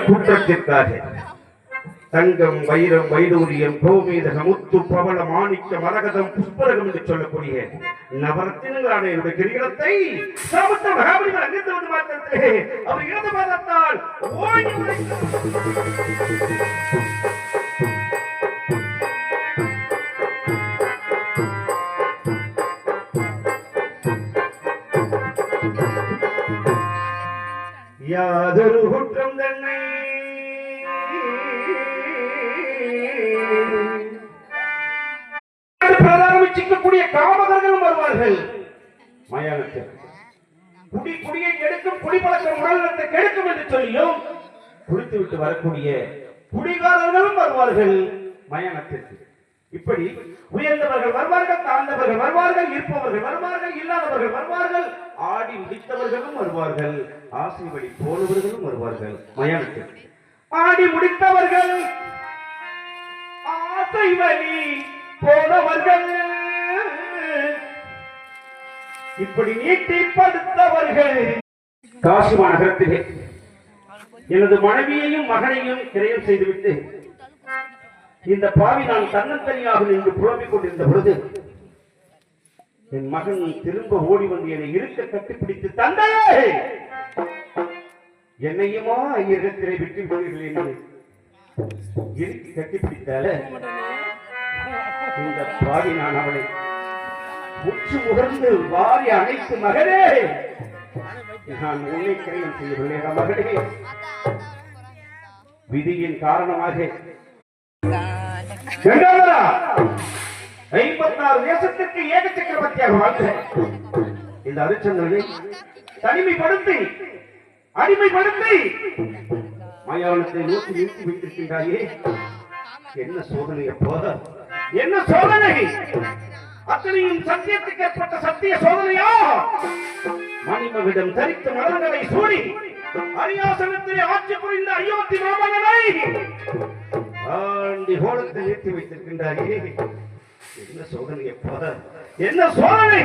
குற்றத்திற்காக தங்கம், வைரம், வைடூரியம், கோமேதக, முத்து, பவள, மாணிக்க, மரகதம், புஷ்பரகம் என்று சொல்லக்கூடிய நவரத்தினங்களான என்னுடைய கிரீடத்தை சமுத்திர மகாபலிவர் அங்கிருந்து வந்து மாத்திரத்திலே அவர் இடது பாதத்தால் யாதொரு குற்றம் தன்னை பிரதானிக்கக்கூடிய காமகர்களும் வருவார்கள் மயானத்தில். குடியை கெடுக்கும் குடிப்பழக்கம் உடல்நலத்தை கெடுக்கும் என்று சொல்லியும் குடித்துவிட்டு வரக்கூடிய குடிகாரர்களும் வருவார்கள் மயானத்திற்கு. இப்படி உயர்ந்தவர்கள் வருவார்கள், தாழ்ந்தவர்கள் வருவார்கள், இருப்பவர்கள் வருவார்கள், இல்லாதவர்கள் வருவார்கள், ஆடி முடித்தவர்களும் வருவார்கள், ஆசை வழி போனவர்களும் வருவார்கள் மயானத்திற்கு. ஆடி முடித்தவர்கள், ஆசை வழி போனவர்கள், இப்படி நீட்டிப்படுத்தவர்கள். காசி மாநகரத்திலே எனது மனைவியையும் மகனையும் கிரயம் செய்துவிட்டு இந்த பாவி நான் தன்னந்தனியாக நின்று புலம்பிக் கொண்டிருந்த பொழுது என் மகன் திரும்ப ஓடி வந்து என்னை இருக்க கட்டிப்பிடித்து, தந்தையே என்னையுமா ஐயகத்திலே விட்டு விடுவீர்கள் என்று இறுக்கி கட்டிப்பிடித்தால இந்த பாவி நான் அவனை உற்று முகர்ந்து வாரி அனைத்து, மகனே நான் உன்னை கிரயம் செய்யவில்லை மகனே, விதியின் காரணமாக 56 தேசத்திற்கு ஏக சக்கரவர்த்தியாக வாழ்ந்த இந்த அரிச்சந்திரனை தனிமைப்படுத்தி அடிமைப்படுத்தி மயானத்தை நோக்கி நிறுத்தி வைத்திருக்கின்றாயே, என்ன சோதனை அப்போ, என்ன சோதனை? அத்தனையும் சத்தியத்துக்கு ஏற்பட்ட சத்திய சோதனையா? மணிமவிடம் தரித்த மலர்களை சூடி அரியாசனத்திலே ஆட்சி புரிந்த அயோத்தி மாமகனை ஆண்டி கோலத்தில் நிறுத்தி வைத்திருக்கின்றாயே, என்ன சோதனை அப்போ, என்ன சோதனை?